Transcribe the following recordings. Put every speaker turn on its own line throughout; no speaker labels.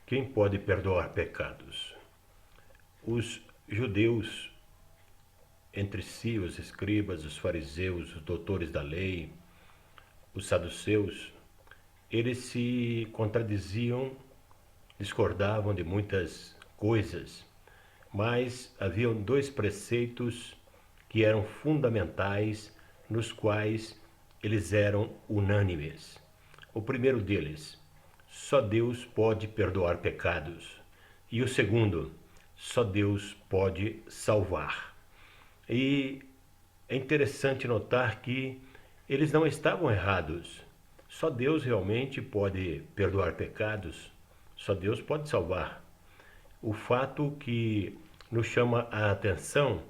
Quem pode perdoar pecados? Os judeus, entre si, os escribas, os fariseus, os doutores da lei, os saduceus, eles se contradiziam, discordavam de muitas coisas, mas haviam dois preceitos que eram fundamentais, nos quais eles eram unânimes. O primeiro deles, só Deus pode perdoar pecados. E o segundo, só Deus pode salvar. E é interessante notar que eles não estavam errados. Só Deus realmente pode perdoar pecados, só Deus pode salvar. O fato que nos chama a atenção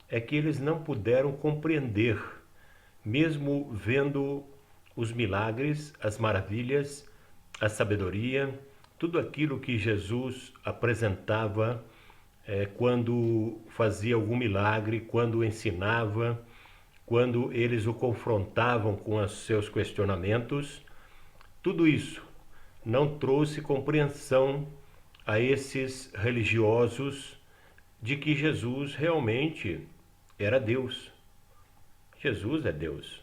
é que eles não puderam compreender, mesmo vendo os milagres, as maravilhas, a sabedoria, tudo aquilo que Jesus apresentava quando fazia algum milagre, quando ensinava, quando eles o confrontavam com os seus questionamentos, tudo isso não trouxe compreensão a esses religiosos de que Jesus realmente era Deus. Jesus é Deus.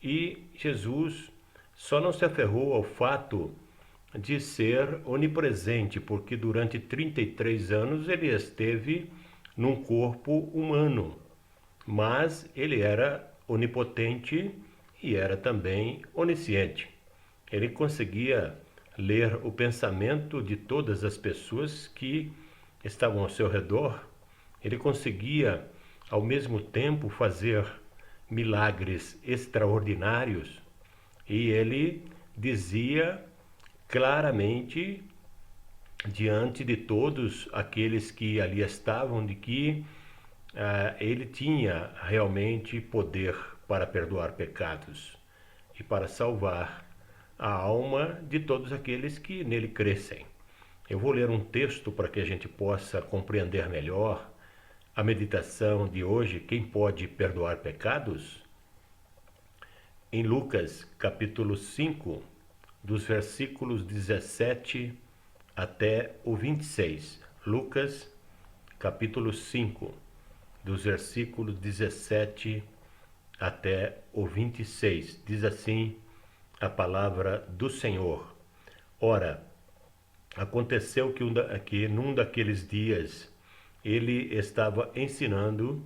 E Jesus só não se aferrou ao fato de ser onipresente, porque durante 33 anos ele esteve num corpo humano, mas ele era onipotente e era também onisciente. Ele conseguia ler o pensamento de todas as pessoas que estavam ao seu redor. Ele conseguia, ao mesmo tempo, fazer milagres extraordinários, e ele dizia claramente diante de todos aqueles que ali estavam de que ele tinha realmente poder para perdoar pecados e para salvar a alma de todos aqueles que nele crescem. Eu vou ler um texto para que a gente possa compreender melhor a meditação de hoje, quem pode perdoar pecados? Em Lucas, capítulo 5, dos versículos 17 até o 26. Lucas, capítulo 5, dos versículos 17 até o 26. Diz assim a palavra do Senhor. Ora, aconteceu que num daqueles dias ele estava ensinando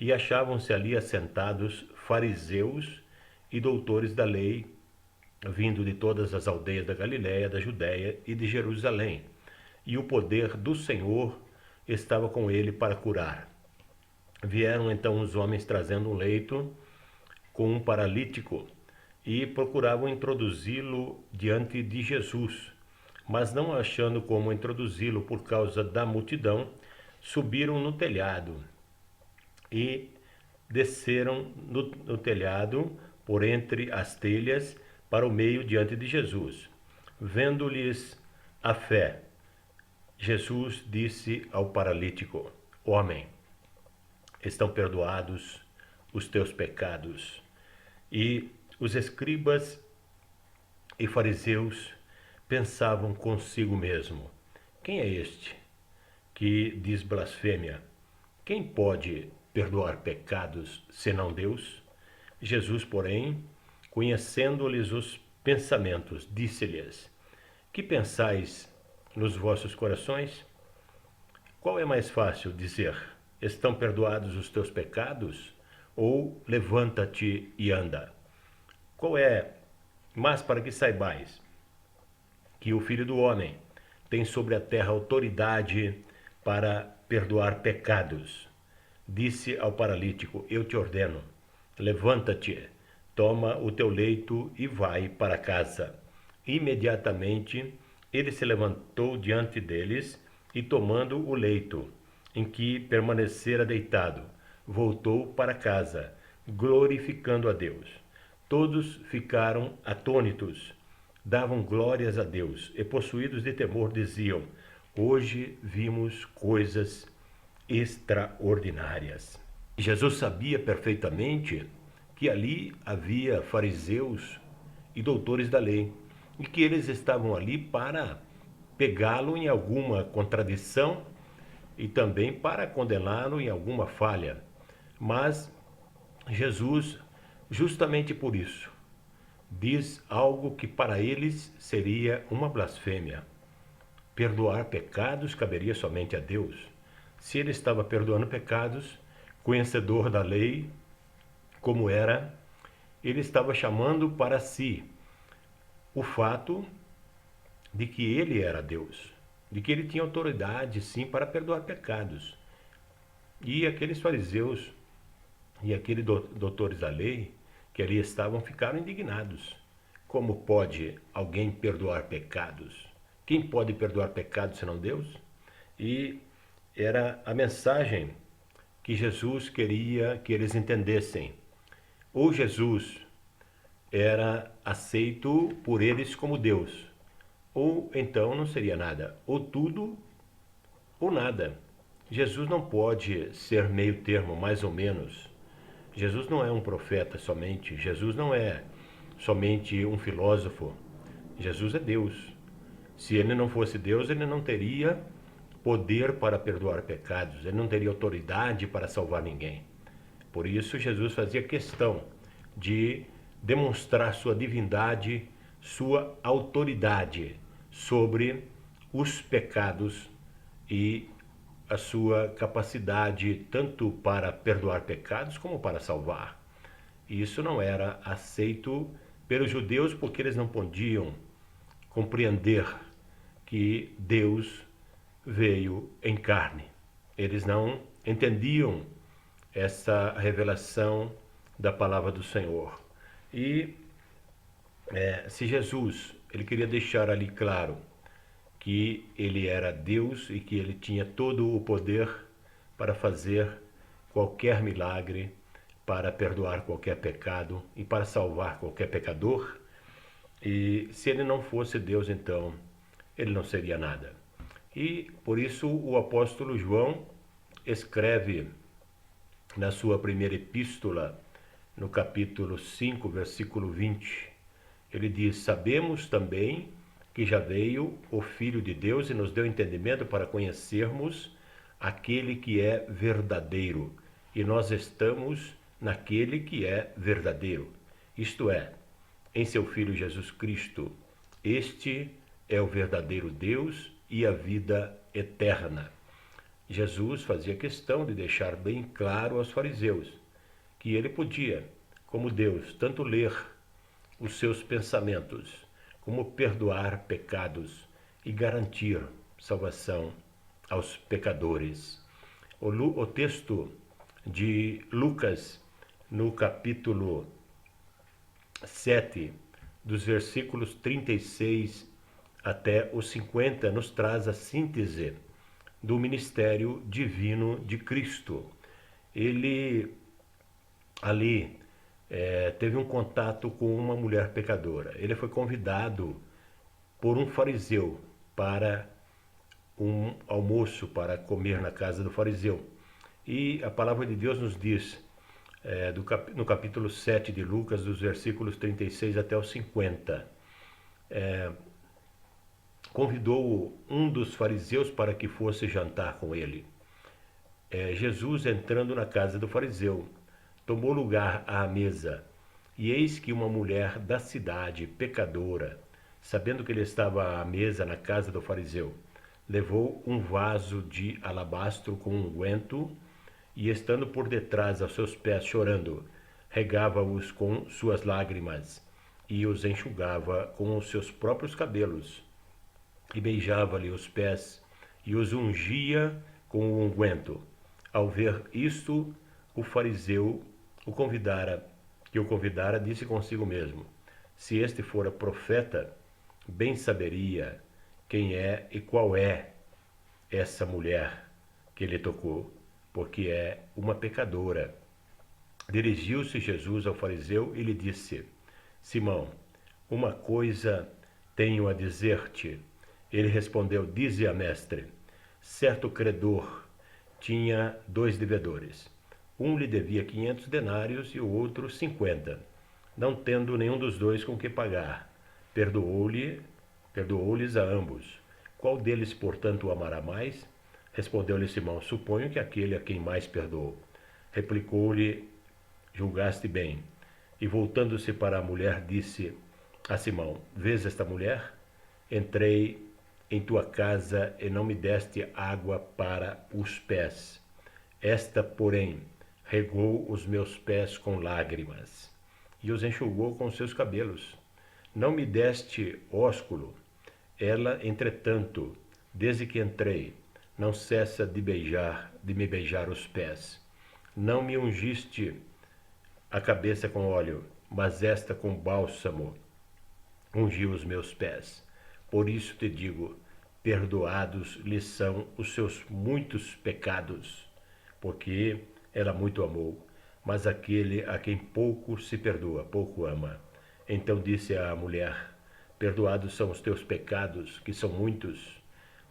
e achavam-se ali assentados fariseus e doutores da lei, vindo de todas as aldeias da Galiléia, da Judéia e de Jerusalém. E o poder do Senhor estava com ele para curar. Vieram então os homens trazendo um leito com um paralítico e procuravam introduzi-lo diante de Jesus. Mas não achando como introduzi-lo por causa da multidão, subiram no telhado e desceram no telhado por entre as telhas para o meio diante de Jesus. Vendo-lhes a fé, Jesus disse ao paralítico: Homem, estão perdoados os teus pecados. E os escribas e fariseus pensavam consigo mesmo: quem é este que diz blasfêmia? Quem pode perdoar pecados senão Deus? Jesus, porém, conhecendo-lhes os pensamentos, disse-lhes: que pensais nos vossos corações? Qual é mais fácil dizer: estão perdoados os teus pecados? Ou levanta-te e anda? Qual é? Mas para que saibais que o Filho do Homem tem sobre a terra autoridade para perdoar pecados, disse ao paralítico: eu te ordeno, levanta-te, toma o teu leito e vai para casa. Imediatamente ele se levantou diante deles e, tomando o leito em que permanecera deitado, voltou para casa, glorificando a Deus. Todos ficaram atônitos, davam glórias a Deus e, possuídos de temor, diziam: hoje vimos coisas extraordinárias. Jesus sabia perfeitamente que ali havia fariseus e doutores da lei, e que eles estavam ali para pegá-lo em alguma contradição e também para condená-lo em alguma falha. Mas Jesus, justamente por isso, diz algo que para eles seria uma blasfêmia. Perdoar pecados caberia somente a Deus. Se ele estava perdoando pecados, conhecedor da lei, como era, ele estava chamando para si o fato de que ele era Deus, de que ele tinha autoridade, sim, para perdoar pecados. E aqueles fariseus e aqueles doutores da lei que ali estavam ficaram indignados. Como pode alguém perdoar pecados? Quem pode perdoar pecados senão Deus? E era a mensagem que Jesus queria que eles entendessem. Ou Jesus era aceito por eles como Deus, ou então não seria nada, ou tudo ou nada. Jesus não pode ser meio termo, mais ou menos. Jesus não é um profeta somente, Jesus não é somente um filósofo. Jesus é Deus. Se ele não fosse Deus, ele não teria poder para perdoar pecados, ele não teria autoridade para salvar ninguém. Por isso, Jesus fazia questão de demonstrar sua divindade, sua autoridade sobre os pecados e a sua capacidade tanto para perdoar pecados como para salvar. Isso não era aceito pelos judeus porque eles não podiam compreender que Deus veio em carne. Eles não entendiam essa revelação da palavra do Senhor. E se Jesus, ele queria deixar ali claro que ele era Deus e que ele tinha todo o poder para fazer qualquer milagre, para perdoar qualquer pecado e para salvar qualquer pecador. E se ele não fosse Deus, então ele não seria nada. E por isso o apóstolo João escreve na sua primeira epístola, no capítulo 5, versículo 20, ele diz: sabemos também que já veio o Filho de Deus e nos deu entendimento para conhecermos aquele que é verdadeiro. E nós estamos naquele que é verdadeiro, isto é, em seu Filho Jesus Cristo. Este é o verdadeiro Deus e a vida eterna. Jesus fazia questão de deixar bem claro aos fariseus que ele podia, como Deus, tanto ler os seus pensamentos, como perdoar pecados e garantir salvação aos pecadores. O texto de Lucas, no capítulo 7, dos versículos 36 até os 50, nos traz a síntese do ministério divino de Cristo. Ele ali teve um contato com uma mulher pecadora. Ele foi convidado por um fariseu para um almoço, para comer na casa do fariseu. E a palavra de Deus nos diz, no capítulo 7 de Lucas, dos versículos 36 até os 50, convidou um dos fariseus para que fosse jantar com ele. Jesus, entrando na casa do fariseu, tomou lugar à mesa, e eis que uma mulher da cidade, pecadora, sabendo que ele estava à mesa na casa do fariseu, levou um vaso de alabastro com unguento, e estando por detrás aos seus pés chorando, regava-os com suas lágrimas, e os enxugava com os seus próprios cabelos, e beijava-lhe os pés, e os ungia com o unguento. Ao ver isto, o fariseu o convidara, disse consigo mesmo: se este fora profeta, bem saberia quem é e qual é essa mulher que lhe tocou, porque é uma pecadora. Dirigiu-se Jesus ao fariseu e lhe disse: Simão, uma coisa tenho a dizer-te. Ele respondeu: dize-a, mestre. Certo credor tinha 2 devedores. Um lhe devia 500 denários e o outro 50. Não tendo nenhum dos dois com que pagar, perdoou-lhes a ambos. Qual deles, portanto, o amará mais? Respondeu-lhe Simão: suponho que aquele a quem mais perdoou. Replicou-lhe: julgaste bem. E voltando-se para a mulher, disse a Simão: vês esta mulher? Entrei em tua casa e não me deste água para os pés. Esta, porém, regou os meus pés com lágrimas e os enxugou com seus cabelos. Não me deste ósculo. Ela, entretanto, desde que entrei, não cessa de me beijar os pés. Não me ungiste a cabeça com óleo, mas esta com bálsamo ungiu os meus pés. Por isso te digo, perdoados lhe são os seus muitos pecados, porque ela muito amou. Mas aquele a quem pouco se perdoa, pouco ama. Então disse a mulher: perdoados são os teus pecados, que são muitos.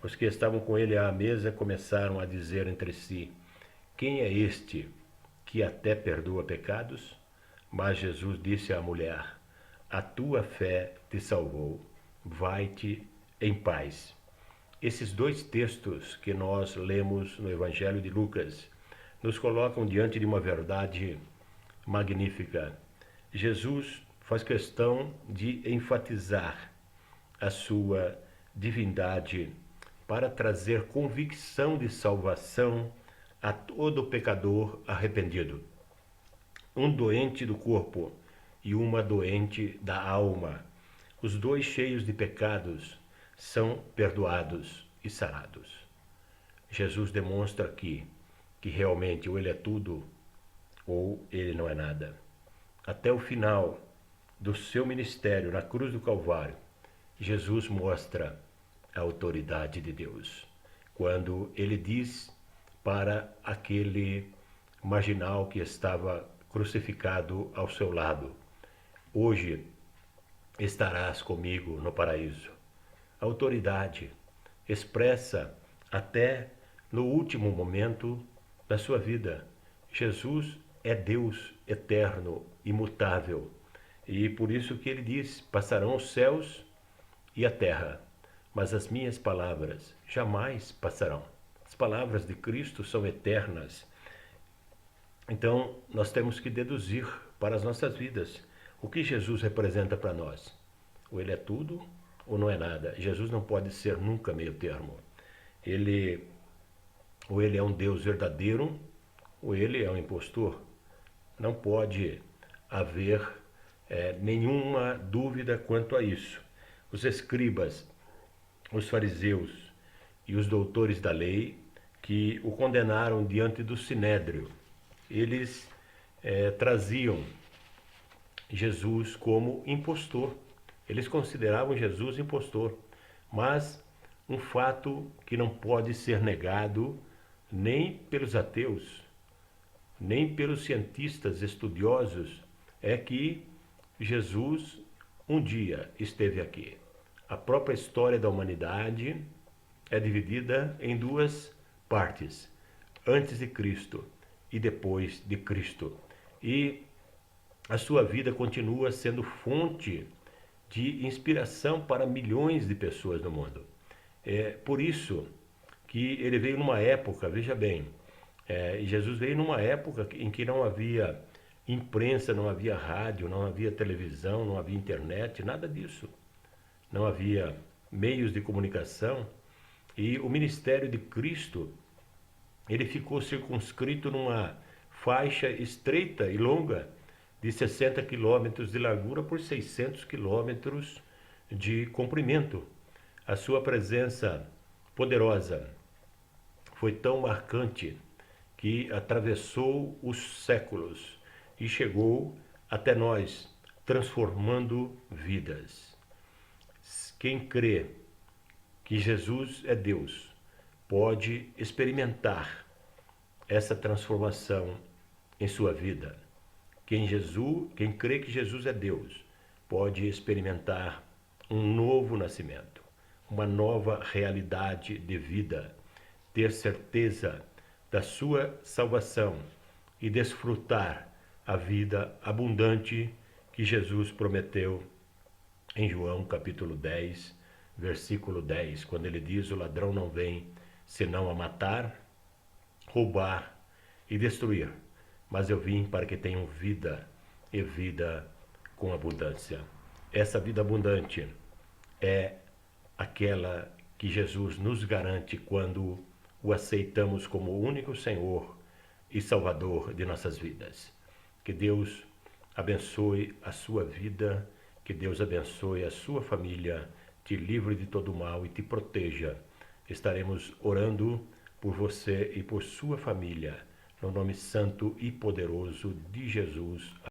Os que estavam com ele à mesa começaram a dizer entre si: quem é este que até perdoa pecados? Mas Jesus disse à mulher: a tua fé te salvou. Vai-te em paz. Esses dois textos que nós lemos no Evangelho de Lucas nos colocam diante de uma verdade magnífica. Jesus faz questão de enfatizar a sua divindade para trazer convicção de salvação a todo pecador arrependido. Um doente do corpo e uma doente da alma. Os dois cheios de pecados são perdoados e sarados. Jesus demonstra aqui que realmente ou ele é tudo ou ele não é nada. Até o final do seu ministério na cruz do Calvário, Jesus mostra a autoridade de Deus. Quando ele diz para aquele marginal que estava crucificado ao seu lado: hoje estarás comigo no paraíso. A autoridade expressa até no último momento da sua vida. Jesus é Deus eterno, imutável. E por isso que ele diz: passarão os céus e a terra, mas as minhas palavras jamais passarão. As palavras de Cristo são eternas. Então, nós temos que deduzir para as nossas vidas o que Jesus representa para nós. Ou ele é tudo ou não é nada. Jesus não pode ser nunca meio termo. Ou ele é um Deus verdadeiro, ou ele é um impostor. Não pode haver nenhuma dúvida quanto a isso. Os escribas, os fariseus e os doutores da lei que o condenaram diante do sinédrio, eles traziam Jesus como impostor. Eles consideravam Jesus impostor. Mas um fato que não pode ser negado nem pelos ateus, nem pelos cientistas estudiosos, é que Jesus um dia esteve aqui. A própria história da humanidade é dividida em duas partes: antes de Cristo e depois de Cristo. E a sua vida continua sendo fonte de inspiração para milhões de pessoas no mundo. É por isso que ele veio numa época, veja bem, Jesus veio numa época em que não havia imprensa, não havia rádio, não havia televisão, não havia internet, nada disso. Não havia meios de comunicação. E o ministério de Cristo, ele ficou circunscrito numa faixa estreita e longa de 60 quilômetros de largura por 600 quilômetros de comprimento. A sua presença poderosa foi tão marcante que atravessou os séculos e chegou até nós, transformando vidas. Quem crê que Jesus é Deus pode experimentar essa transformação em sua vida. Quem crê que Jesus é Deus pode experimentar um novo nascimento, uma nova realidade de vida, ter certeza da sua salvação e desfrutar a vida abundante que Jesus prometeu em João capítulo 10, versículo 10, quando ele diz: o ladrão não vem senão a matar, roubar e destruir, mas eu vim para que tenham vida e vida com abundância. Essa vida abundante é aquela que Jesus nos garante quando o aceitamos como o único Senhor e Salvador de nossas vidas. Que Deus abençoe a sua vida, que Deus abençoe a sua família, te livre de todo mal e te proteja. Estaremos orando por você e por sua família, no nome santo e poderoso de Jesus.